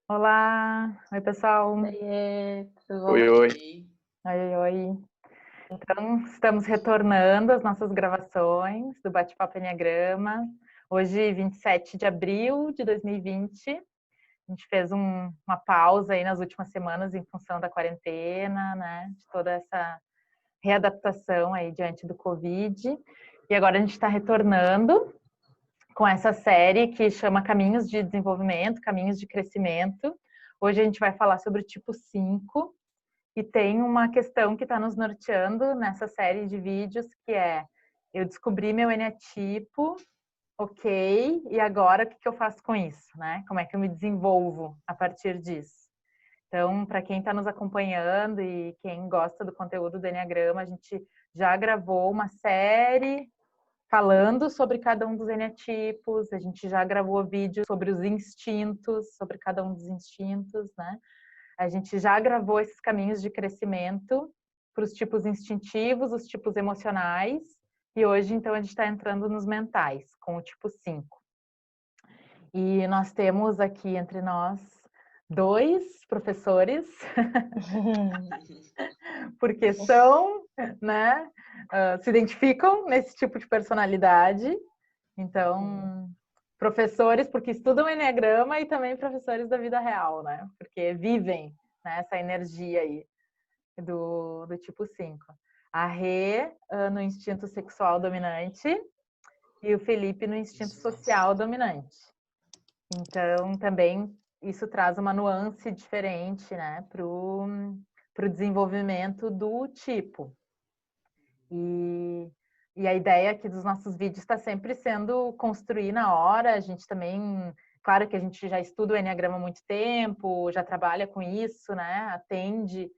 Olá, oi pessoal. Oiê, tudo bom? Oi, oi. Oi, oi. Então, estamos retornando às nossas gravações do Bate-Papo Enneagrama. Hoje, 27 de abril de 2020. A gente fez uma pausa aí nas últimas semanas em função da quarentena, né? De toda essa readaptação aí diante do Covid. E agora a gente está retornando com essa série que chama Caminhos de Desenvolvimento, Caminhos de Crescimento. Hoje a gente vai falar sobre o tipo 5 e tem uma questão que está nos norteando nessa série de vídeos que é: eu descobri meu eneatipo, ok, e agora o que eu faço com isso, né? Como é que eu me desenvolvo a partir disso? Então, para quem está nos acompanhando e quem gosta do conteúdo do Enneagrama, a gente já gravou uma série falando sobre cada um dos eneatipos, a gente já gravou vídeo sobre os instintos, sobre cada um dos instintos, né? A gente já gravou esses caminhos de crescimento para os tipos instintivos, os tipos emocionais, e hoje, então, a gente está entrando nos mentais, com o tipo 5. E nós temos aqui entre nós dois professores, porque são, né, se identificam nesse tipo de personalidade. Então, professores porque estudam Enneagrama e também professores da vida real, né? Porque vivem, né, essa energia aí do tipo 5. A Rê no instinto sexual dominante e o Felipe no instinto social dominante. Então, também isso traz uma nuance diferente, né, pro desenvolvimento do tipo. E a ideia aqui dos nossos vídeos está sempre sendo construir na hora. A gente também, claro que a gente já estuda o Enneagrama há muito tempo, já trabalha com isso, né? Atende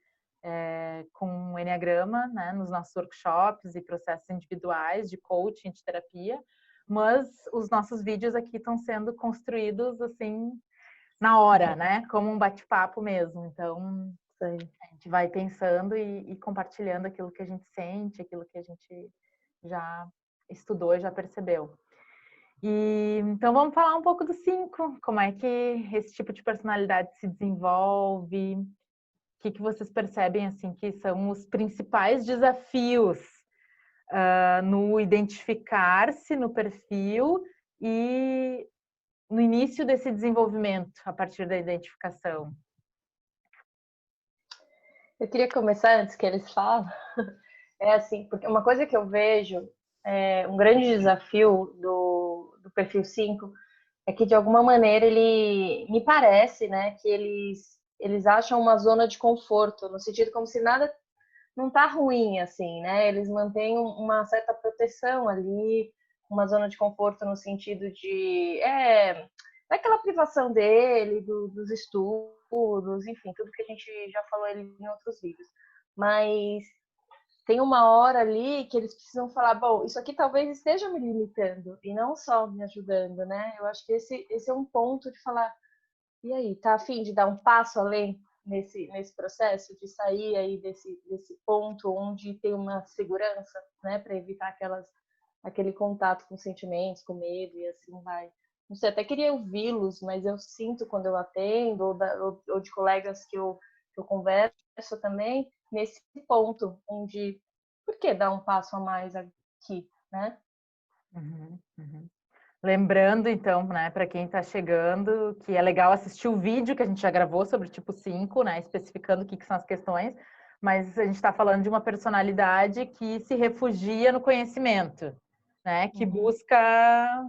com o Enneagrama, né? Nos nossos workshops e processos individuais de coaching, de terapia. Mas os nossos vídeos aqui estão sendo construídos assim na hora, né? Como um bate-papo mesmo. Então, a gente vai pensando e compartilhando aquilo que a gente sente, aquilo que a gente já estudou e já percebeu. E então vamos falar um pouco do 5, como é que esse tipo de personalidade se desenvolve, o que vocês percebem assim que são os principais desafios no identificar-se no perfil e no início desse desenvolvimento, a partir da identificação. Eu queria começar antes que eles falem. É assim, porque uma coisa que eu vejo, um grande desafio do perfil 5 é que de alguma maneira ele me parece, né, que eles acham uma zona de conforto, no sentido como se nada não tá ruim assim, né? Eles mantêm uma certa proteção ali, uma zona de conforto no sentido de daquela privação dele, dos estudos, enfim, tudo que a gente já falou ali em outros vídeos. Mas tem uma hora ali que eles precisam falar, bom, isso aqui talvez esteja me limitando e não só me ajudando, né? Eu acho que esse é um ponto de falar, e aí, tá a fim de dar um passo além nesse processo, de sair aí desse ponto onde tem uma segurança, né, para evitar aquele contato com sentimentos, com medo e assim vai. Não sei, até queria ouvi-los, mas eu sinto quando eu atendo, ou de colegas que eu converso também, nesse ponto onde, por que dar um passo a mais aqui, né? Uhum, uhum. Lembrando, então, né, para quem está chegando, que é legal assistir o vídeo que a gente já gravou sobre o tipo 5, né, especificando o que são as questões, mas a gente está falando de uma personalidade que se refugia no conhecimento, né, que busca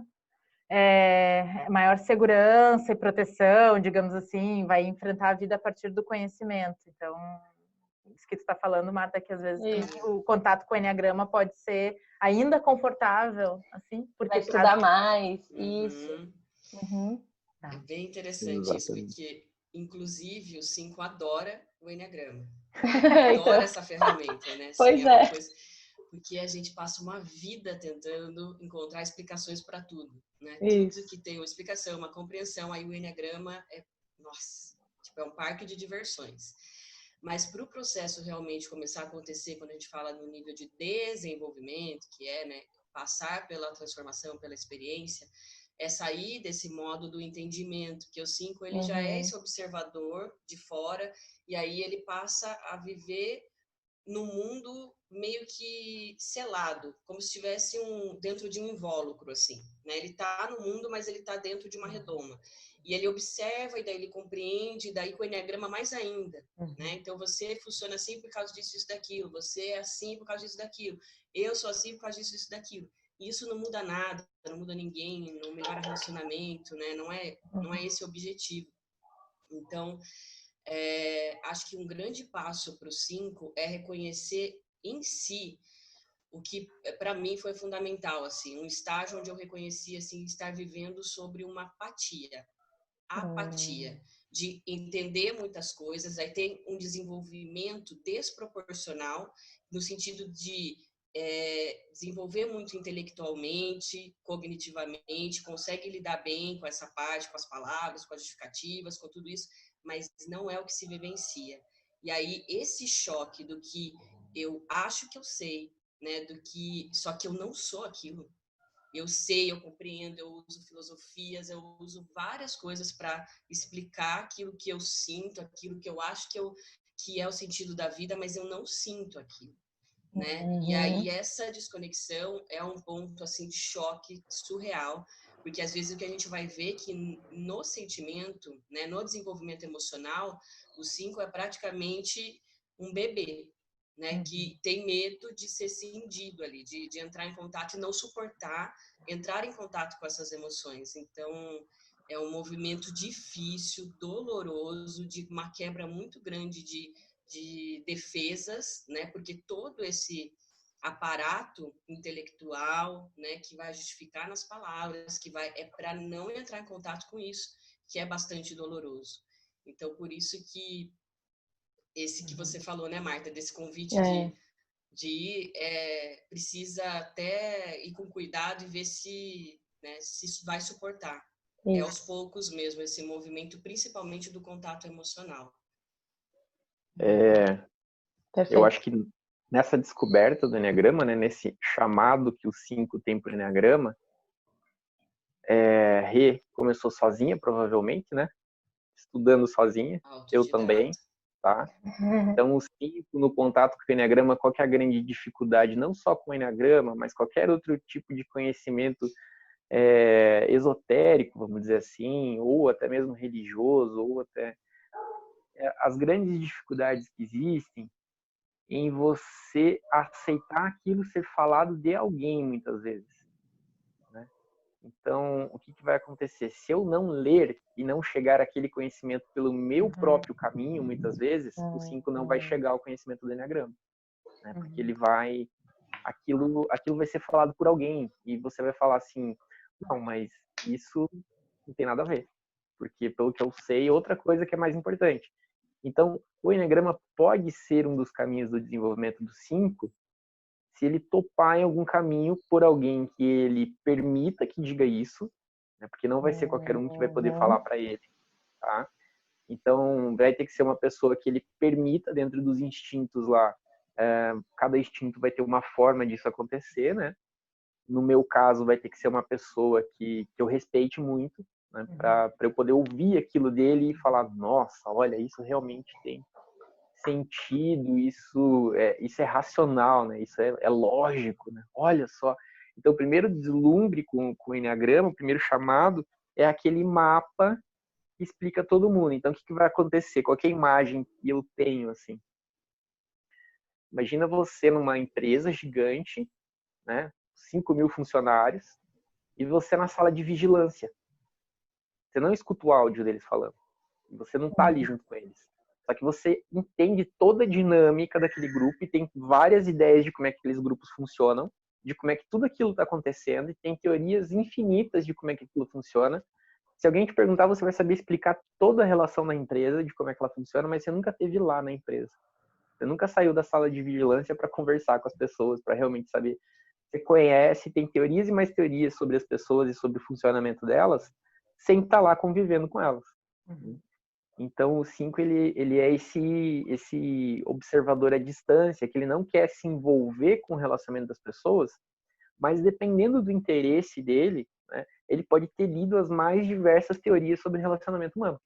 maior segurança e proteção, digamos assim, vai enfrentar a vida a partir do conhecimento. Então, isso que tu está falando, Marta, que às vezes também o contato com o Enneagrama pode ser ainda confortável, assim, Vai porque traz... estudar mais, isso. Uhum. Uhum. É Tá. bem interessante isso, Exatamente. porque, inclusive, o 5 adora o Enneagrama. Então, Adora essa ferramenta, né? Assim, pois é uma é. coisa... Porque a gente passa uma vida tentando encontrar explicações para tudo, né? Tudo Isso. que tem uma explicação, uma compreensão, aí o Enneagrama nossa, tipo, é um parque de diversões. Mas para o processo realmente começar a acontecer, quando a gente fala no nível de desenvolvimento, que é, né, passar pela transformação, pela experiência, é sair desse modo do entendimento, que o 5 ele já é esse observador de fora, e aí ele passa a viver no mundo meio que selado, como se estivesse dentro de um invólucro, assim, né? Ele está no mundo, mas ele está dentro de uma redoma. E ele observa, e daí ele compreende, e daí com o Enneagrama mais ainda, né? Então, você funciona assim por causa disso, isso, daquilo. Você é assim por causa disso, daquilo. Eu sou assim por causa disso, isso, daquilo. E isso não muda nada, não muda ninguém, não melhora relacionamento, né? Não é esse o objetivo. Então, acho que um grande passo para o 5 é reconhecer em si o que para mim foi fundamental, assim, um estágio onde eu reconheci assim estar vivendo sobre uma apatia de entender muitas coisas, aí tem um desenvolvimento desproporcional no sentido de desenvolver muito intelectualmente, cognitivamente, consegue lidar bem com essa parte, com as palavras, com as justificativas, com tudo isso, mas não é o que se vivencia. E aí esse choque do que eu acho que eu sei, né, do que só que eu não sou aquilo. Eu sei, eu compreendo, eu uso filosofias, eu uso várias coisas para explicar aquilo que eu sinto, aquilo que eu acho que é o sentido da vida, mas eu não sinto aquilo, né? E aí essa desconexão é um ponto assim de choque surreal, porque às vezes o que a gente vai ver é que no sentimento, né, no desenvolvimento emocional, o 5 é praticamente um bebê, né, que tem medo de ser cindido ali, de entrar em contato e não suportar entrar em contato com essas emoções. Então, é um movimento difícil, doloroso, de uma quebra muito grande de defesas, né, porque todo esse aparato intelectual, né, que vai justificar nas palavras, é para não entrar em contato com isso, que é bastante doloroso. Então, por isso que esse que você falou, né, Marta, desse convite de ir, precisa até ir com cuidado e ver se, né, se isso vai suportar. Isso. É aos poucos mesmo, esse movimento, principalmente do contato emocional. Eu acho que nessa descoberta do Enneagrama, né, nesse chamado que o 5 tem para o Enneagrama, Rê começou sozinha, provavelmente, né? Estudando sozinha, eu também, tá? Então, o 5 no contato com o Enneagrama, qual que é a grande dificuldade? Não só com o Enneagrama, mas qualquer outro tipo de conhecimento esotérico, vamos dizer assim, ou até mesmo religioso, ou até... as grandes dificuldades que existem em você aceitar aquilo ser falado de alguém, muitas vezes, né? Então, o que vai acontecer? Se eu não ler e não chegar àquele conhecimento pelo meu próprio caminho, muitas vezes, o 5 não vai chegar ao conhecimento do Enneagrama, né? Porque ele vai... Aquilo vai ser falado por alguém, e você vai falar assim, não, mas isso não tem nada a ver, porque pelo que eu sei, outra coisa que é mais importante. Então, o Enneagrama pode ser um dos caminhos do desenvolvimento do 5, se ele topar em algum caminho por alguém que ele permita que diga isso, né? Porque não vai ser qualquer um que vai poder falar para ele, tá? Então, vai ter que ser uma pessoa que ele permita, dentro dos instintos lá, cada instinto vai ter uma forma disso acontecer, né? No meu caso, vai ter que ser uma pessoa que eu respeite muito, né? Para eu poder ouvir aquilo dele e falar, nossa, olha, isso realmente tem sentido, isso é racional, né? Isso é lógico, né? Olha só. Então, o primeiro deslumbre com o Enneagrama, o primeiro chamado, é aquele mapa que explica todo mundo. Então, o que vai acontecer? Qual é a imagem que eu tenho, assim? Imagina você numa empresa gigante, né? 5.000 funcionários, e você na sala de vigilância. Você não escuta o áudio deles falando. Você não está ali junto com eles. Só que você entende toda a dinâmica daquele grupo e tem várias ideias de como é que aqueles grupos funcionam, de como é que tudo aquilo está acontecendo, e tem teorias infinitas de como é que aquilo funciona. Se alguém te perguntar, você vai saber explicar toda a relação na empresa, de como é que ela funciona, mas você nunca esteve lá na empresa. Você nunca saiu da sala de vigilância para conversar com as pessoas, para realmente saber. Você conhece, tem teorias e mais teorias sobre as pessoas e sobre o funcionamento delas, sem estar lá convivendo com elas. Então, o 5, ele é esse observador à distância, que ele não quer se envolver com o relacionamento das pessoas, mas dependendo do interesse dele, né, ele pode ter lido as mais diversas teorias sobre relacionamento humano.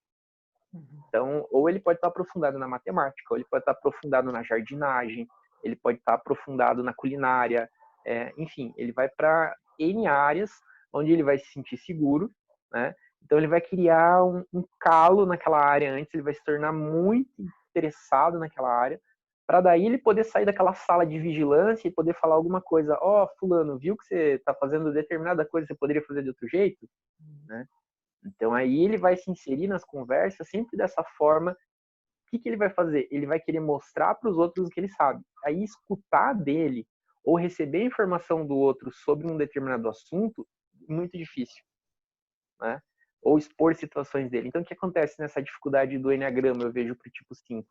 Então, ou ele pode estar aprofundado na matemática, ou ele pode estar aprofundado na jardinagem, ele pode estar aprofundado na culinária, enfim, ele vai para N áreas onde ele vai se sentir seguro, né? Então, ele vai criar um calo naquela área antes, ele vai se tornar muito interessado naquela área, para daí ele poder sair daquela sala de vigilância e poder falar alguma coisa. Ó, fulano, viu que você está fazendo determinada coisa, você poderia fazer de outro jeito? Né? Então, aí ele vai se inserir nas conversas sempre dessa forma. O que ele vai fazer? Ele vai querer mostrar para os outros o que ele sabe. Aí, escutar dele ou receber informação do outro sobre um determinado assunto, muito difícil, né? Ou expor situações dele. Então, o que acontece nessa dificuldade do Enneagrama, eu vejo para o tipo 5?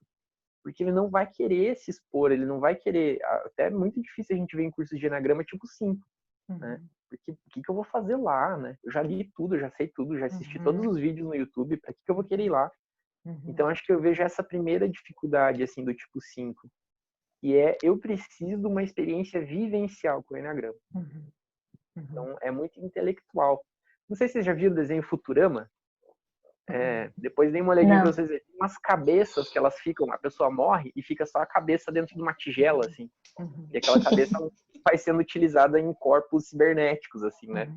Porque ele não vai querer se expor, ele não vai querer... Até é muito difícil a gente ver em cursos de Enneagrama tipo 5, né? Porque o que eu vou fazer lá, né? Eu já li tudo, já sei tudo, já assisti todos os vídeos no YouTube, para que eu vou querer ir lá? Então, acho que eu vejo essa primeira dificuldade, assim, do tipo 5, que é, eu preciso de uma experiência vivencial com o Enneagrama. Então, é muito intelectual. Não sei se vocês já viram o desenho Futurama. Depois dei uma olhadinha pra vocês verem. Tem umas cabeças que elas ficam, a pessoa morre e fica só a cabeça dentro de uma tigela, assim. E aquela cabeça vai sendo utilizada em corpos cibernéticos, assim, né?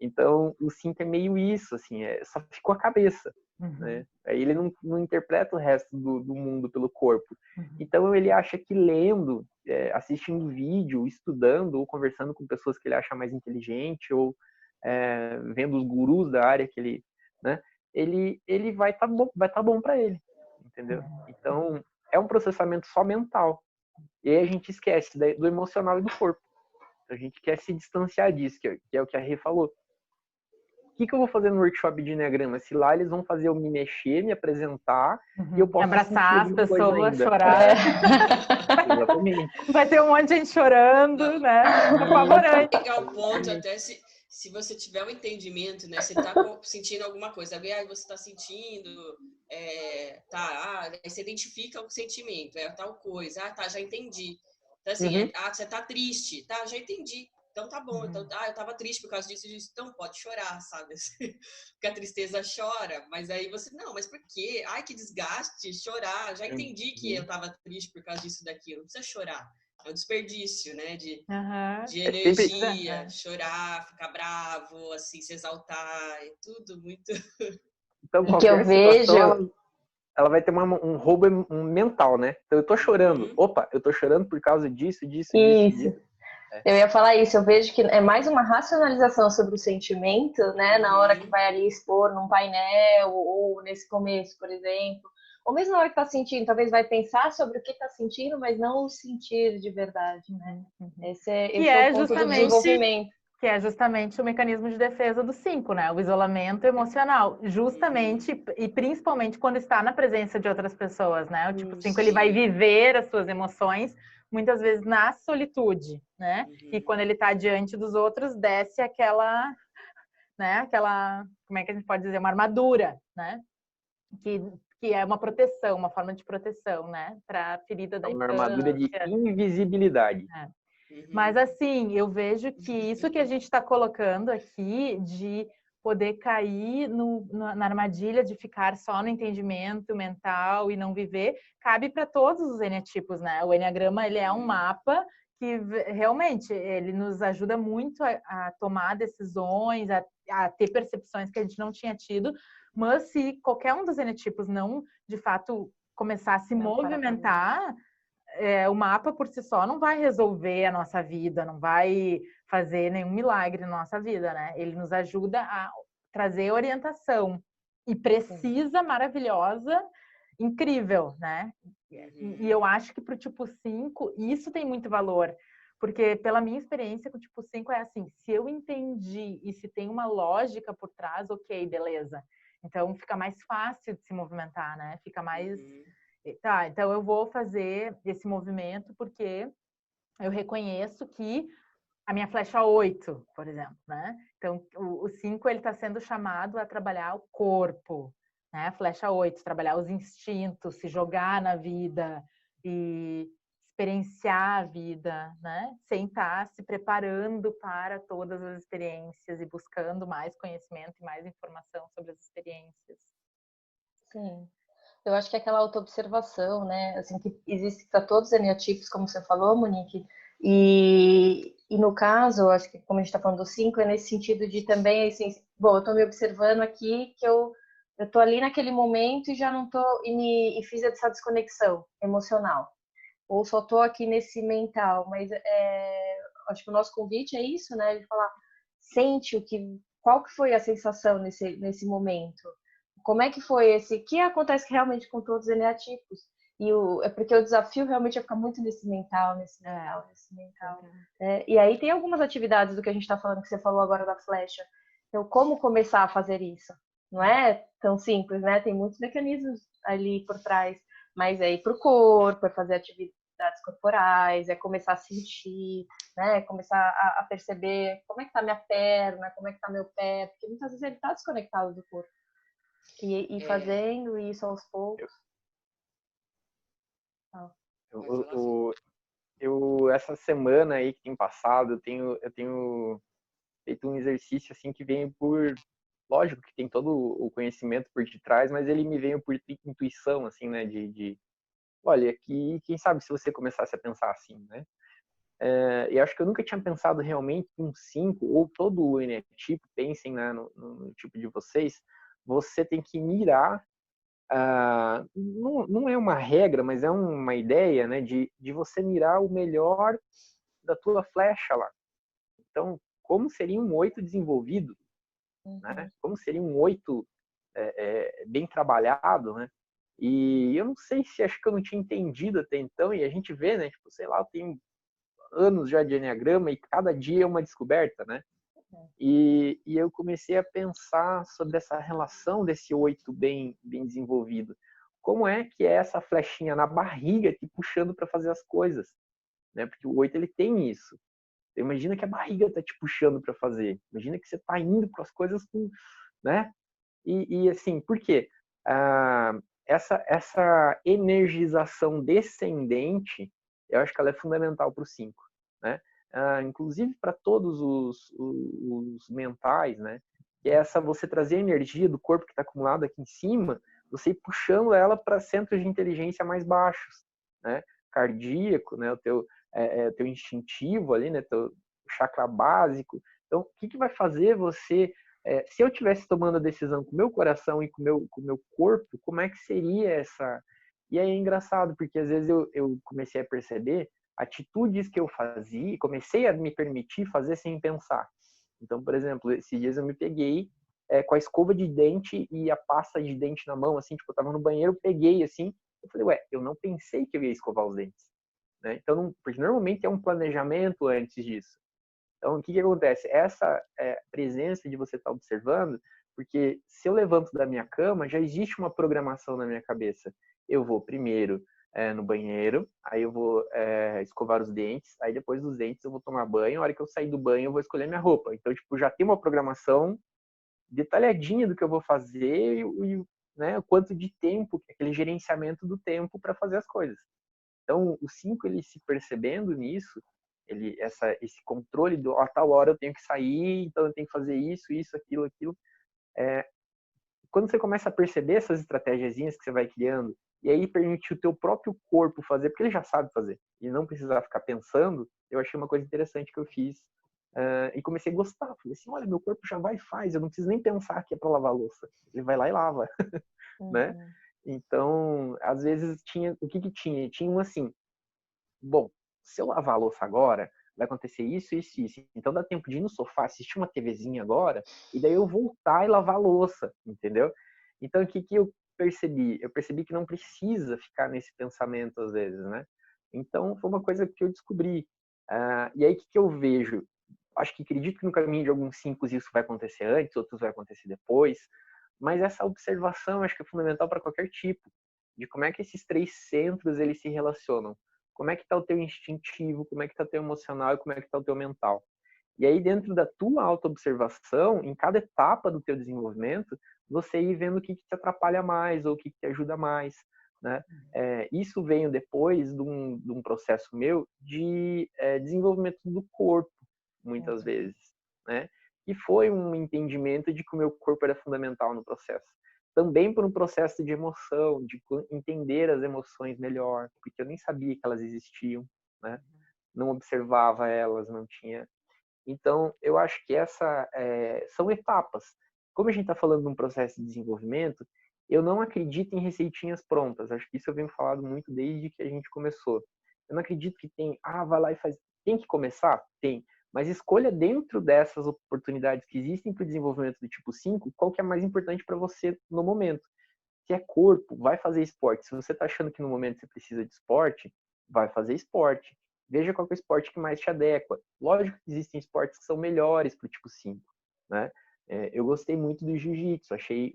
Então, o 5 é meio isso, assim, só ficou a cabeça, né? Aí ele não interpreta o resto do mundo pelo corpo. Então, ele acha que lendo, assistindo vídeo, estudando ou conversando com pessoas que ele acha mais inteligente ou vendo os gurus da área que ele, né? Ele vai tá bom para ele, entendeu? Então, é um processamento só mental. E aí a gente esquece do emocional e do corpo. A gente quer se distanciar disso, que é o que a Rê falou. O que eu vou fazer no workshop de Enneagrama? Se lá eles vão fazer eu me mexer, me apresentar, e eu posso abraçar as pessoas, ainda. chorar. Exatamente. Vai ter um monte de gente chorando, né? Apavorante. Pegar o ponto até se você tiver um entendimento, né? Você tá sentindo alguma coisa, você tá sentindo, aí você identifica o sentimento, tal coisa, tá, já entendi. Então, assim, você tá triste, tá, já entendi. Então tá bom, então, eu tava triste por causa disso, então pode chorar, sabe? Porque a tristeza chora, mas aí você, não, mas por quê? Ai, que desgaste, chorar, já entendi que eu tava triste por causa disso, daquilo, não precisa chorar. É um desperdício, né, de energia, chorar, ficar bravo, assim, se exaltar, é tudo muito... Então, qualquer situação, ela vai ter um roubo mental, né? Então, eu tô chorando. Opa, eu tô chorando por causa disso. Eu ia falar isso, eu vejo que é mais uma racionalização sobre o sentimento, né? Na hora que vai ali expor num painel, ou nesse começo, por exemplo. Ou mesmo na hora que tá sentindo, talvez vai pensar sobre o que tá sentindo, mas não o sentir de verdade, né? Esse é o ponto do desenvolvimento. Que é justamente o mecanismo de defesa do 5, né? O isolamento emocional. Justamente, e principalmente quando está na presença de outras pessoas, né? O tipo 5, ele vai viver as suas emoções, muitas vezes na solitude, né? E quando ele está diante dos outros, desce aquela, né? Como é que a gente pode dizer? Uma armadura, né? Que é uma proteção, uma forma de proteção, né? Para a ferida da infância. Uma armadura de invisibilidade. Mas assim, eu vejo que isso que a gente está colocando aqui, de poder cair na armadilha de ficar só no entendimento mental e não viver, cabe para todos os eneatipos, né? O Enneagrama, ele é um mapa que realmente ele nos ajuda muito a tomar decisões, a ter percepções que a gente não tinha tido, mas se qualquer um dos eneatipos não, de fato, começar a se movimentar, o mapa por si só não vai resolver a nossa vida, não vai fazer nenhum milagre na nossa vida, né? Ele nos ajuda a trazer orientação e precisa, maravilhosa, incrível, né? E eu acho que para o tipo 5, isso tem muito valor, porque pela minha experiência com o tipo 5 é assim, se eu entendi e se tem uma lógica por trás, ok, beleza. Então fica mais fácil de se movimentar, né? Fica mais... Tá, então eu vou fazer esse movimento porque eu reconheço que a minha flecha 8, por exemplo, né? Então, o 5, ele está sendo chamado a trabalhar o corpo, né? Flecha 8, trabalhar os instintos, se jogar na vida e experienciar a vida, né? Sem estar se preparando para todas as experiências e buscando mais conhecimento e mais informação sobre as experiências. Sim. Eu acho que é aquela autoobservação, né? Assim, que existe para todos os eneatipos, como você falou, Monique. E no caso, eu acho que como a gente está falando do 5, é nesse sentido de também, assim, bom, eu estou me observando aqui que eu tô ali naquele momento e já não tô, e fiz essa desconexão emocional. Ou só tô aqui nesse mental, mas acho que o nosso convite é isso, né? De falar, sente qual que foi a sensação nesse momento? Como é que foi esse? Que acontece realmente com todos os eneatipos? É porque o desafio realmente é ficar muito nesse mental, nesse mental. E aí tem algumas atividades do que a gente está falando, que você falou agora da flecha. Então, como começar a fazer isso? Não é tão simples, né? Tem muitos mecanismos ali por trás, mas é ir para o corpo, é fazer atividades corporais, é começar a sentir, né? Começar a perceber como é que está minha perna, como é que está meu pé, porque muitas vezes ele está desconectado do corpo. E fazendo isso aos poucos. Essa semana aí que tem passado, eu tenho feito um exercício assim que vem por, lógico que tem todo o conhecimento por detrás, mas ele me veio por intuição, assim, né, olha, que quem sabe se você começasse a pensar assim, né? E acho que eu nunca tinha pensado realmente em um 5, ou todo o eneatipo, pensem, né, no tipo de vocês, você tem que mirar, não é uma regra, mas é uma ideia, né, de você mirar o melhor da tua flecha lá. Então, como seria um 8 desenvolvido, né? Como seria um 8 bem trabalhado, né? E eu não sei se acho que eu não tinha entendido até então, e a gente vê, né? Tipo, sei lá, eu tenho anos já de Enneagrama e cada dia é uma descoberta, né? E eu comecei a pensar sobre essa relação desse 8 bem desenvolvido. Como é que é essa flechinha na barriga te puxando para fazer as coisas, né? Porque o 8 ele tem isso. Imagina que a barriga tá te puxando para fazer. Imagina que você tá indo para as coisas com, né? E assim, por quê? Essa energização descendente, eu acho que ela é fundamental para o 5, né? Inclusive para todos os mentais, né? Que é essa você trazer a energia do corpo que está acumulado aqui em cima, você ir puxando ela para centros de inteligência mais baixos, né? Cardíaco, né? O teu instintivo ali, né? Teu chakra básico. Então, o que vai fazer você se eu tivesse tomando a decisão com o meu coração e com o meu corpo, como é que seria essa? E aí é engraçado, porque às vezes eu comecei a perceber atitudes que eu fazia, comecei a me permitir fazer sem pensar. Então, por exemplo, esses dias eu me peguei com a escova de dente e a pasta de dente na mão, assim, tipo, eu tava no banheiro, peguei assim, eu falei, ué, eu não pensei que eu ia escovar os dentes, né? Então, porque normalmente é um planejamento antes disso. Então, o que acontece? Essa presença de você estar observando, porque se eu levanto da minha cama, já existe uma programação na minha cabeça. Eu vou primeiro no banheiro, aí eu vou escovar os dentes, aí depois dos dentes eu vou tomar banho, a hora que eu sair do banho eu vou escolher minha roupa. Então, tipo, já tem uma programação detalhadinha do que eu vou fazer e né, o quanto de tempo, aquele gerenciamento do tempo para fazer as coisas. Então, o 5, ele se percebendo nisso, esse controle a tal hora eu tenho que sair, então eu tenho que fazer isso, aquilo. Quando você começa a perceber essas estratégiazinhas que você vai criando, e aí permite o teu próprio corpo fazer, porque ele já sabe fazer, e não precisar ficar pensando, eu achei uma coisa interessante que eu fiz. E comecei a gostar. Falei assim, olha, meu corpo já vai e faz, eu não preciso nem pensar que é para lavar a louça. Ele vai lá e lava, né? Então, às vezes tinha, o que tinha? Tinha um assim, bom, se eu lavar a louça agora, vai acontecer isso. Então dá tempo de ir no sofá, assistir uma TVzinha agora, e daí eu voltar e lavar a louça, entendeu? Então o que eu percebi? Eu percebi que não precisa ficar nesse pensamento às vezes, né? Então foi uma coisa que eu descobri. E aí o que eu vejo? Acho que acredito que no caminho de alguns 5 isso vai acontecer antes, outros vai acontecer depois, mas essa observação acho que é fundamental para qualquer tipo, de como é que esses 3 centros eles se relacionam. Como é que está o teu instintivo, como é que está o teu emocional e como é que está o teu mental. E aí, dentro da tua autoobservação, em cada etapa do teu desenvolvimento, você ir vendo o que te atrapalha mais ou o que te ajuda mais. né? Isso veio depois de um processo meu de desenvolvimento do corpo, muitas vezes, né? E foi um entendimento de que o meu corpo era fundamental no processo. Também por um processo de emoção, de entender as emoções melhor, porque eu nem sabia que elas existiam, né? Não observava elas, não tinha. Então, eu acho que são etapas. Como a gente está falando de um processo de desenvolvimento, eu não acredito em receitinhas prontas. Acho que isso eu venho falando muito desde que a gente começou. Eu não acredito que vai lá e faz. Tem que começar? Tem. Mas escolha dentro dessas oportunidades que existem para o desenvolvimento do tipo 5, qual que é mais importante para você no momento. Se é corpo, vai fazer esporte. Se você está achando que no momento você precisa de esporte, vai fazer esporte. Veja qual é o esporte que mais te adequa. Lógico que existem esportes que são melhores para o tipo 5, né? Eu gostei muito do jiu-jitsu, achei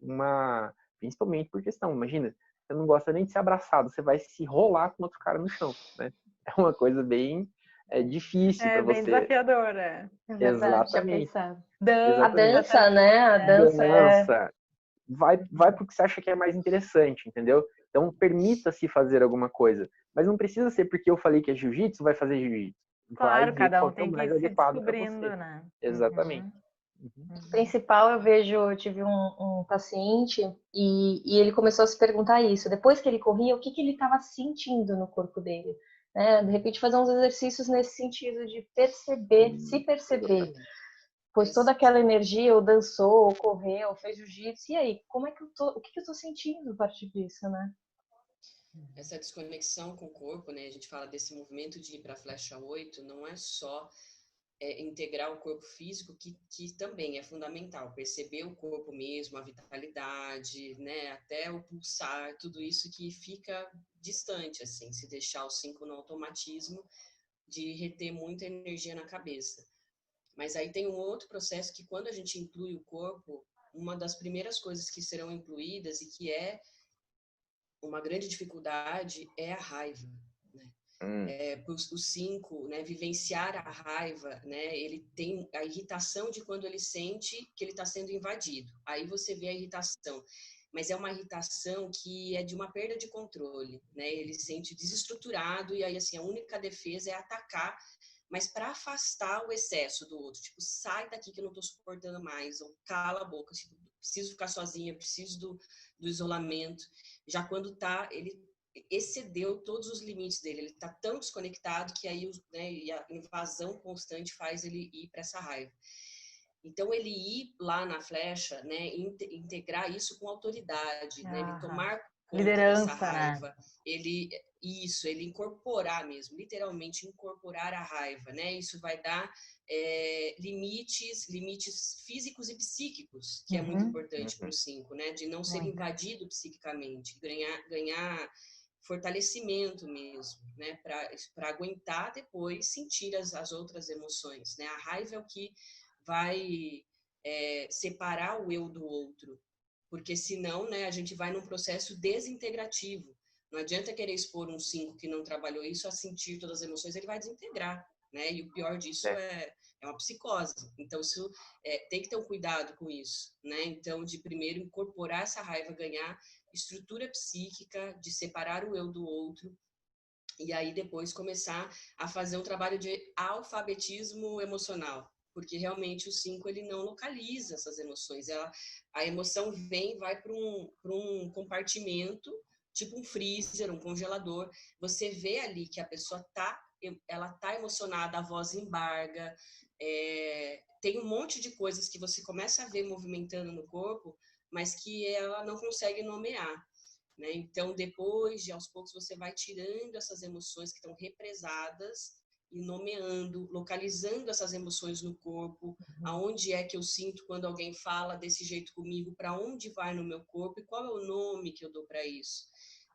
principalmente por questão, imagina, você não gosta nem de ser abraçado, você vai se rolar com outro cara no chão, né? É uma coisa bem difícil para bem você. desafiadora. É verdade, já Exatamente. pensava. A Exatamente. dança, né? A dança Vai porque você acha que é mais interessante, entendeu? Então, permita-se fazer alguma coisa. Mas não precisa ser porque eu falei que é jiu-jitsu, vai fazer jiu-jitsu. Vai Claro, ver cada qual um que é o tem que mais ir se adequado para descobrindo, você. né? Exatamente. O principal, eu tive um paciente e ele começou a se perguntar isso. Depois que ele corria, o que ele estava sentindo no corpo dele? Né? De repente, fazer uns exercícios nesse sentido de perceber, se perceber. Pois toda aquela energia, ou dançou, ou correu, ou fez jiu-jitsu. E aí, o que eu tô sentindo a partir disso, né? Essa desconexão com o corpo, né? A gente fala desse movimento de ir para a flecha 8, não é só integrar o corpo físico, que também é fundamental, perceber o corpo mesmo, a vitalidade, né? Até o pulsar, tudo isso que fica distante, assim, se deixar o 5 no automatismo de reter muita energia na cabeça. Mas aí tem um outro processo que quando a gente inclui o corpo, uma das primeiras coisas que serão incluídas e que é uma grande dificuldade é a raiva, né? O 5, né, vivenciar a raiva, né, ele tem a irritação de quando ele sente que ele está sendo invadido. Aí você vê a irritação, mas é uma irritação que é de uma perda de controle, né? Ele se sente desestruturado e aí assim a única defesa é atacar, mas para afastar o excesso do outro, tipo, sai daqui que eu não estou suportando mais, ou cala a boca, tipo, preciso ficar sozinha, preciso do isolamento. Já quando ele excedeu todos os limites dele, ele está tão desconectado que aí, né, e a invasão constante faz ele ir para essa raiva. Então, ele ir lá na flecha, né, integrar isso com autoridade, né, ele tomar conta liderança, dessa raiva, né? ele incorporar mesmo, literalmente incorporar a raiva, né, isso vai dar limites físicos e psíquicos, que é muito importante para o 5, né, de não ser invadido psiquicamente, ganhar fortalecimento mesmo, né, para aguentar depois sentir as outras emoções, né, a raiva é o que vai separar o eu do outro, porque senão, né, a gente vai num processo desintegrativo. Não adianta querer expor um 5 que não trabalhou isso a sentir todas as emoções, ele vai desintegrar, né? E o pior disso é uma psicose. Então, isso, tem que ter um cuidado com isso, né? Então, de primeiro incorporar essa raiva, ganhar estrutura psíquica, de separar o eu do outro, e aí depois começar a fazer um trabalho de alfabetismo emocional, porque realmente o 5 ele não localiza essas emoções. A emoção vai para um compartimento, tipo um freezer, um congelador. Você vê ali que a pessoa ela tá emocionada, a voz embarga, tem um monte de coisas que você começa a ver movimentando no corpo, mas que ela não consegue nomear. Né? Então, depois, aos poucos, você vai tirando essas emoções que estão represadas e nomeando, localizando essas emoções no corpo, aonde é que eu sinto quando alguém fala desse jeito comigo, para onde vai no meu corpo e qual é o nome que eu dou para isso.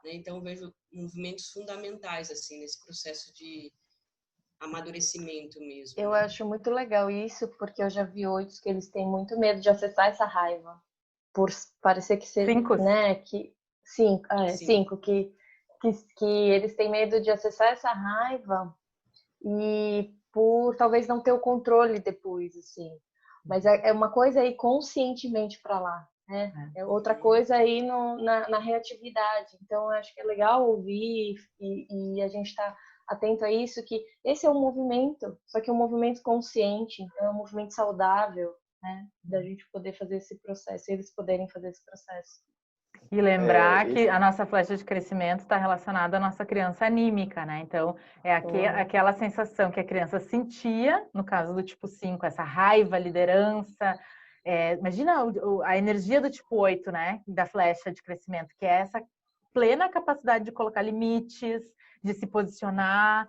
Né? Então, eu vejo movimentos fundamentais assim nesse processo de amadurecimento mesmo. Eu né? acho muito legal isso, porque eu já vi 8 que eles têm muito medo de acessar essa raiva, por parecer que ser, 5? né, que 5 que eles têm medo de acessar essa raiva e por talvez não ter o controle depois, assim. Mas é uma coisa aí conscientemente para lá. É outra coisa aí na reatividade. Então, eu acho que é legal ouvir e a gente está atento a isso, que esse é um movimento, só que é um movimento consciente, então é um movimento saudável, né? Da gente poder fazer esse processo, eles poderem fazer esse processo. E lembrar que a nossa flecha de crescimento está relacionada à nossa criança anímica, né? Então, é aquela sensação que a criança sentia, no caso do tipo 5, essa raiva, liderança. Imagina a energia do tipo 8, né? Da flecha de crescimento, que é essa plena capacidade de colocar limites, de se posicionar,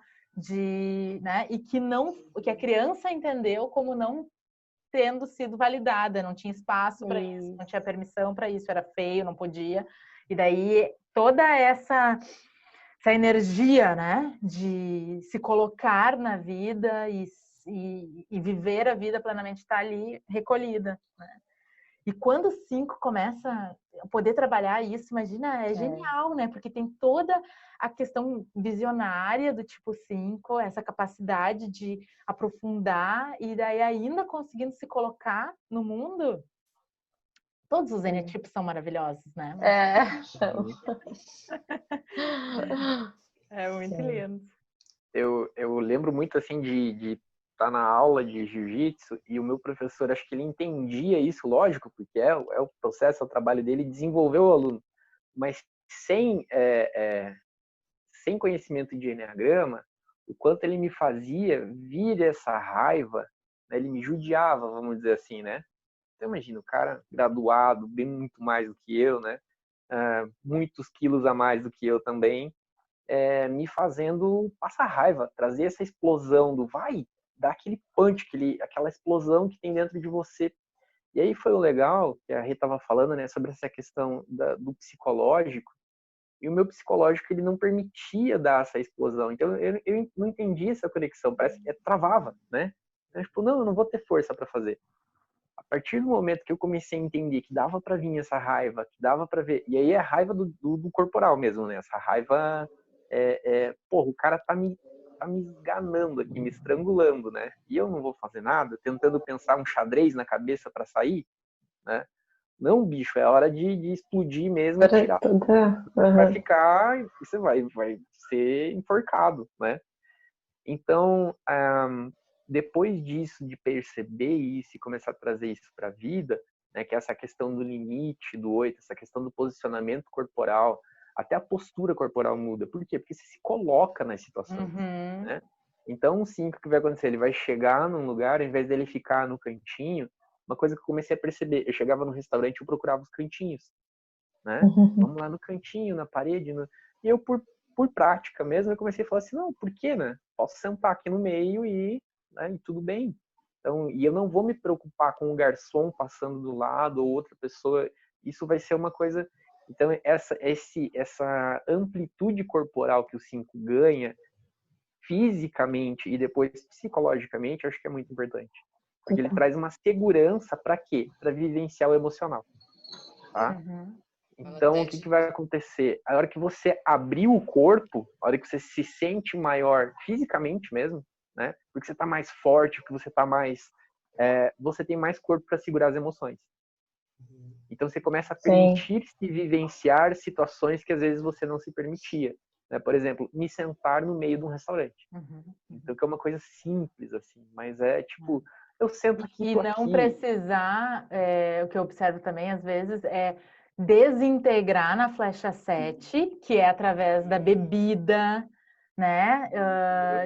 né? E que a criança entendeu como não tendo sido validada, não tinha espaço para isso, não tinha permissão para isso, era feio, não podia. E daí toda essa energia, né, de se colocar na vida e viver a vida plenamente está ali recolhida, né? E quando o 5 começa a poder trabalhar isso, imagina, é genial, né? Porque tem toda a questão visionária do tipo 5, essa capacidade de aprofundar e daí ainda conseguindo se colocar no mundo. Todos os N-tipos são maravilhosos, né? É muito lindo. Eu lembro muito, assim, de estar na aula de jiu-jitsu e o meu professor, acho que ele entendia isso, lógico, porque é o processo, é o trabalho dele, desenvolver o aluno, mas sem conhecimento de enneagrama, o quanto ele me fazia vir essa raiva, né, ele me judiava, vamos dizer assim, né? Então imagina, o cara graduado, bem muito mais do que eu, né? Muitos quilos a mais do que eu também, me fazendo passar raiva, trazer essa explosão dar aquele punch, aquela explosão que tem dentro de você. E aí foi o legal, que a Rê estava falando, né, sobre essa questão do psicológico, e o meu psicológico ele não permitia dar essa explosão. Então eu não entendi essa conexão, parece que travava, né? Tipo, não, eu não vou ter força para fazer. A partir do momento que eu comecei a entender que dava para vir essa raiva, que dava para ver, e aí é a raiva do corporal mesmo, né? Essa raiva porra, o cara tá me esganando aqui, me estrangulando, né? E eu não vou fazer nada, tentando pensar um xadrez na cabeça para sair, né? Não, bicho, é hora de explodir mesmo e tirar. Vai ficar, você vai ser enforcado, né? Então, depois disso, de perceber isso e começar a trazer isso para a vida, né, que é essa questão do limite do 8, essa questão do posicionamento corporal, até a postura corporal muda. Por quê? Porque você se coloca nas situações, né? Então, o 5 que vai acontecer, ele vai chegar num lugar, ao invés dele ficar no cantinho, uma coisa que eu comecei a perceber, eu chegava no restaurante, eu procurava os cantinhos, né? Vamos lá no cantinho, na parede, e eu, por prática mesmo, eu comecei a falar assim, não, por que, né? Posso sentar aqui no meio e tudo bem. Então, e eu não vou me preocupar com o garçom passando do lado ou outra pessoa, isso vai ser uma coisa... Então, essa amplitude corporal que o 5 ganha, fisicamente e depois psicologicamente, eu acho que é muito importante. Porque ele traz uma segurança para quê? Para vivenciar o emocional. Tá? Então, o que vai acontecer? A hora que você abrir o corpo, a hora que você se sente maior fisicamente mesmo, né? Porque você está mais forte, porque você está mais... você tem mais corpo para segurar as emoções. Então, você começa a permitir-se vivenciar situações que às vezes você não se permitia. Né? Por exemplo, me sentar no meio de um restaurante. Então, que é uma coisa simples, assim, mas é tipo, eu sento aqui, e não precisar, o que eu observo também, às vezes, é desintegrar na flecha 7, que é através da bebida, né?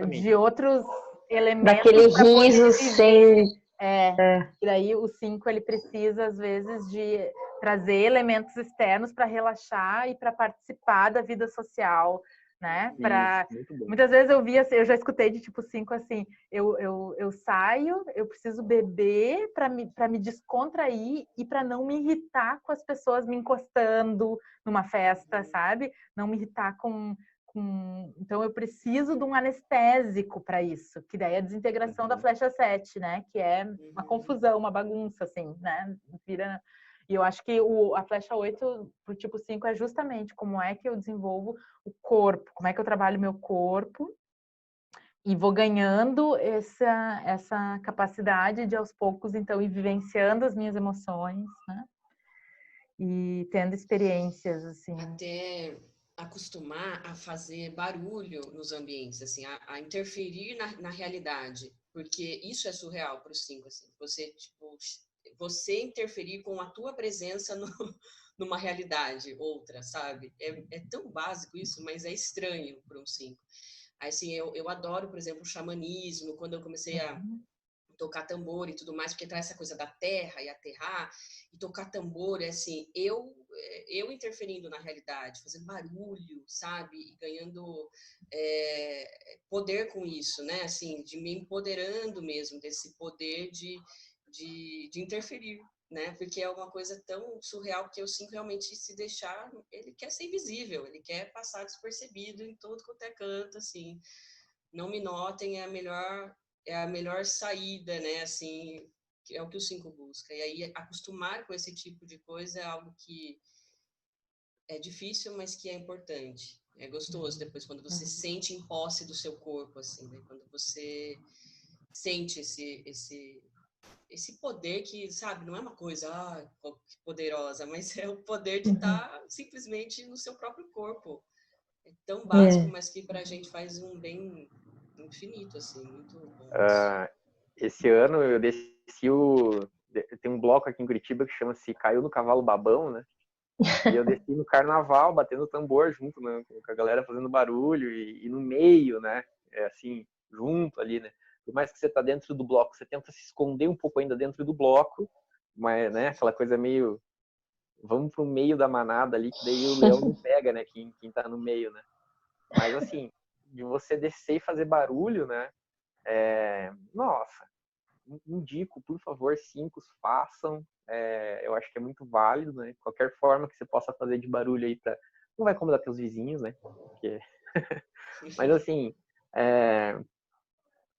De outros elementos. Daquele riso sem... E daí o 5, ele precisa, às vezes, de trazer elementos externos para relaxar e para participar da vida social, né? Muitas vezes eu já escutei de tipo 5 assim, eu saio, eu preciso beber para me descontrair e para não me irritar com as pessoas me encostando numa festa, sabe? Não me irritar com... Então eu preciso de um anestésico para isso, que daí é a desintegração da flecha 7, né? Que é uma confusão, uma bagunça, assim, né? E eu acho que a flecha 8 pro tipo 5 é justamente como é que eu desenvolvo o corpo, como é que eu trabalho meu corpo e vou ganhando essa capacidade de aos poucos, então, ir vivenciando as minhas emoções, né? e tendo experiências, assim. Até acostumar a fazer barulho nos ambientes, assim, a interferir na realidade, porque isso é surreal para os 5, assim, você, tipo, você interferir com a tua presença numa realidade outra, sabe? É tão básico isso, mas é estranho para um 5. Assim, eu adoro, por exemplo, o xamanismo, quando eu comecei a tocar tambor e tudo mais, porque traz essa coisa da terra e aterrar, e tocar tambor, é assim, eu interferindo na realidade, fazendo barulho, sabe, e ganhando poder com isso, né, assim, de me empoderando mesmo desse poder de interferir, né, porque é uma coisa tão surreal que eu sinto realmente se deixar, ele quer ser invisível, ele quer passar despercebido em todo quanto é canto, assim, não me notem, é a melhor saída, né? Assim, que é o que o 5 busca. E aí, acostumar com esse tipo de coisa é algo que é difícil, mas que é importante. É gostoso depois, quando você sente em posse do seu corpo, assim, né? Quando você sente esse poder que, sabe, não é uma coisa poderosa, mas é o poder de estar simplesmente no seu próprio corpo. É tão básico, mas que pra gente faz um bem infinito, assim, muito bom. Esse ano eu desci tem um bloco aqui em Curitiba que chama-se Caiu no Cavalo Babão, né? E eu desci no carnaval, batendo tambor junto, né, com a galera fazendo barulho e no meio, né? Assim, junto ali, né? Por mais que você tá dentro do bloco, você tenta se esconder um pouco ainda dentro do bloco, mas, né? Aquela coisa meio, vamos pro meio da manada ali, que daí o leão não pega, né? Quem tá no meio, né? Mas assim, de você descer e fazer barulho, né? Nossa, indico, por favor, 5 façam. Eu acho que é muito válido, né? Qualquer forma que você possa fazer de barulho aí não vai incomodar teus vizinhos, né? Porque... Mas assim,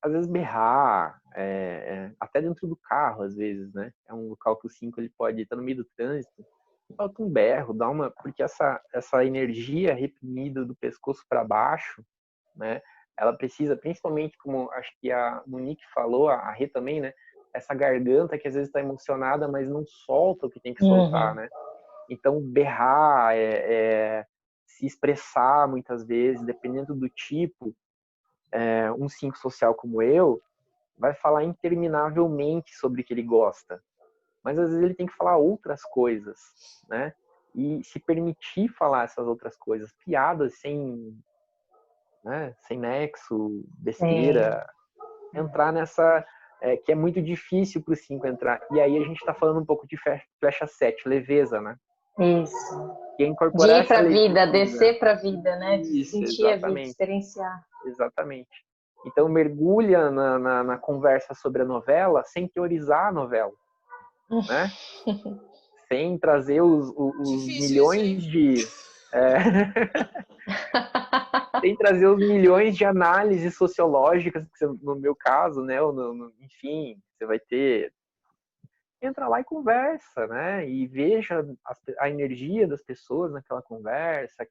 às vezes berrar, até dentro do carro, às vezes, né? É um local que o 5 ele pode estar no meio do trânsito, falta um berro, porque essa energia reprimida do pescoço para baixo, né? Ela precisa, principalmente, como acho que a Monique falou, a Rê também, né? Essa garganta que às vezes está emocionada, mas não solta o que tem que soltar, né? Então, berrar, se expressar muitas vezes, dependendo do tipo, um 5 social como eu, vai falar interminavelmente sobre o que ele gosta. Mas às vezes ele tem que falar outras coisas, né? E se permitir falar essas outras coisas, piadas sem nexo, besteira, entrar nessa que é muito difícil para o 5 entrar. E aí a gente está falando um pouco de flecha 7, leveza, né? Isso. Que é De incorporar ir para a essa vida, leveza. descer para a vida, né? Isso, Sentir a vida, experienciar. Exatamente. Então mergulha na conversa sobre a novela sem teorizar a novela, né? Sem trazer os milhões de sem trazer os milhões de análises sociológicas, que no meu caso, né, enfim, você vai ter. Entra lá e conversa, né? E veja a energia das pessoas naquela conversa,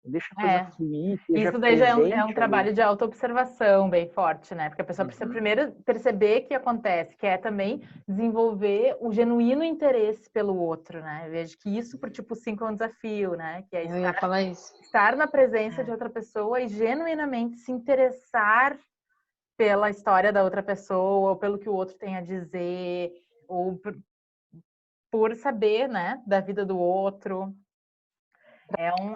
deixa a coisa fluir, seja isso daí já é um presente trabalho ali. de autoobservação bem forte, né? Porque a pessoa precisa primeiro perceber que acontece, que é também desenvolver o genuíno interesse pelo outro, né? Eu vejo que isso pro tipo 5 é um desafio, né? Que é Eu ia falar isso. estar na presença de outra pessoa e genuinamente se interessar pela história da outra pessoa, ou pelo que o outro tem a dizer, ou por saber, né, da vida do outro.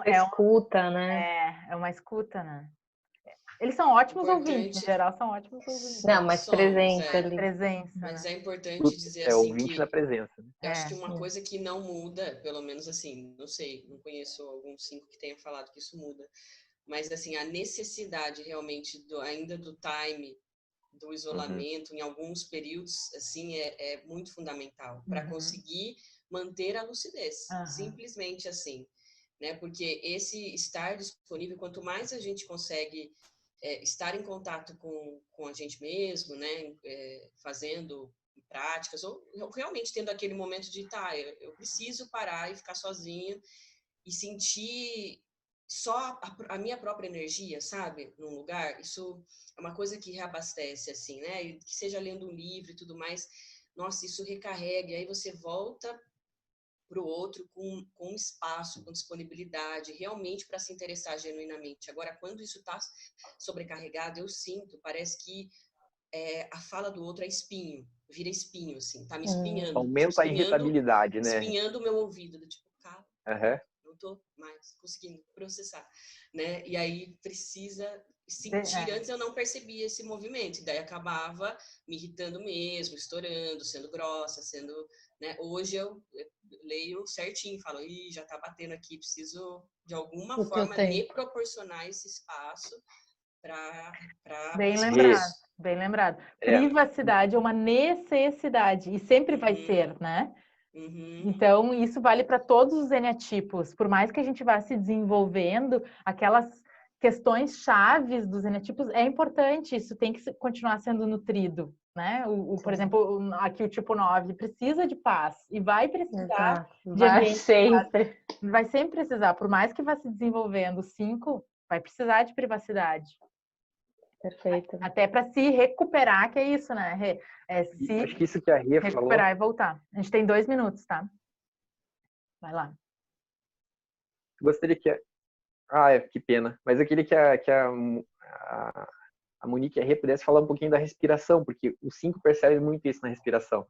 Escuta, né? É uma escuta, né? Eles são ótimos ouvintes, em geral, são ótimos ouvintes. Não, mas presença ali. Presença, mas né? é importante dizer assim ouvinte que na presença. Né? eu acho que uma coisa que não muda, pelo menos assim, não sei, não conheço algum 5 que tenha falado que isso muda, mas assim, a necessidade realmente ainda do time, do isolamento, em alguns períodos, assim, é muito fundamental para conseguir manter a lucidez, simplesmente assim, né? Porque esse estar disponível, quanto mais a gente consegue estar em contato com a gente mesmo, né? Fazendo práticas, ou realmente tendo aquele momento de, eu preciso parar e ficar sozinho e sentir só a minha própria energia, sabe? Num lugar, isso é uma coisa que reabastece, assim, né? E que seja lendo um livro e tudo mais, nossa, isso recarrega, e aí você volta para o outro com espaço, com disponibilidade, realmente para se interessar genuinamente. Agora, quando isso está sobrecarregado, eu sinto, parece que a fala do outro é espinho, vira espinho, assim, tá me espinhando. Aumenta a irritabilidade, né? Espinhando o meu ouvido, do tipo, cara, não tô mais conseguindo processar, né? E aí precisa sentir. Antes eu não percebia esse movimento, e daí acabava me irritando mesmo, estourando, sendo grossa, sendo, né? Hoje eu leio certinho, falo, ih, já tá batendo aqui, preciso de alguma forma me proporcionar esse espaço para bem lembrado. Privacidade é uma necessidade e sempre vai ser, né? Então, isso vale para todos os eneatipos. Por mais que a gente vá se desenvolvendo, aquelas questões chaves dos eneatipos é importante, isso tem que continuar sendo nutrido, né? Por exemplo, aqui o tipo 9 precisa de paz e vai precisar de ambiente. Vai sempre precisar, por mais que vá se desenvolvendo. O 5 vai precisar de privacidade. Perfeito. Até para se recuperar, que é isso, né? Acho que isso que a Rê falou. Recuperar e voltar. A gente tem 2 minutos, tá? Vai lá. Gostaria que... que pena. Mas eu queria que a Monique e a Rê pudesse falar um pouquinho da respiração, porque o 5 percebe muito isso na respiração,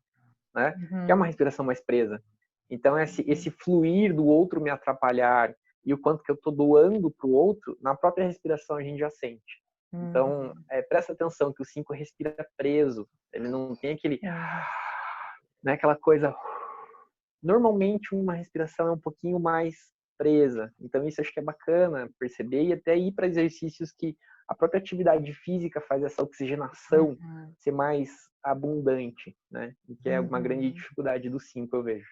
né? Que é uma respiração mais presa. Então, esse fluir do outro me atrapalhar e o quanto que eu estou doando para o outro, na própria respiração a gente já sente. Então, presta atenção que o 5 respira preso. Ele não tem aquele... Não é aquela coisa... Normalmente, uma respiração é um pouquinho mais presa. Então, isso acho que é bacana perceber e até ir para exercícios que a própria atividade física faz essa oxigenação ser mais abundante, né? E que é uma grande dificuldade do 5, eu vejo.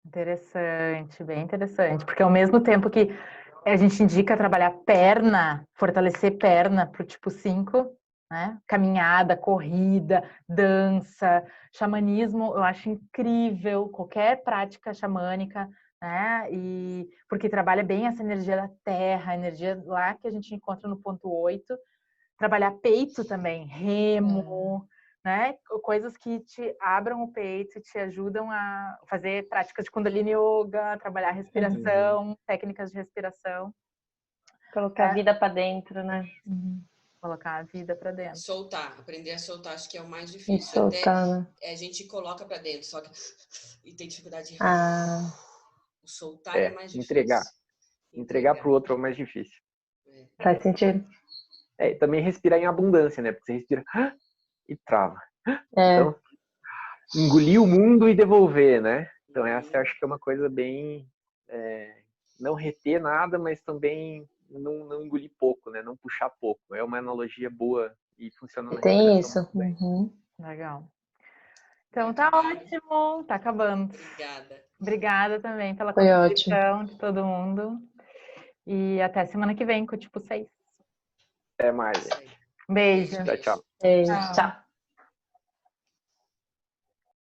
Interessante, bem interessante. Porque ao mesmo tempo que a gente indica trabalhar perna, fortalecer perna para o tipo 5, né? Caminhada, corrida, dança, xamanismo, eu acho incrível, qualquer prática xamânica, né? E porque trabalha bem essa energia da terra, a energia lá que a gente encontra no ponto 8. Trabalhar peito também, remo, né? Coisas que te abram o peito e te ajudam a fazer práticas de Kundalini Yoga, trabalhar respiração, técnicas de respiração. Colocar a vida para dentro, né? Colocar a vida para dentro. Soltar, aprender a soltar, acho que é o mais difícil. E soltar, né? A gente coloca para dentro, só que e tem dificuldade de o soltar é mais difícil. Entregar para o outro é o mais difícil. Faz sentido. Também respirar em abundância, né? Porque você respira e trava. Então, engolir o mundo e devolver, né? Então, essa eu acho que é uma coisa bem... não reter nada, mas também não engolir pouco, né? Não puxar pouco. É uma analogia boa e funciona na Tem isso. Legal. Então, tá ótimo. Tá acabando. Obrigada também pela contribuição de todo mundo. E até semana que vem com o tipo 6. Até mais. Beijo. Tchau. Beijo. Tchau.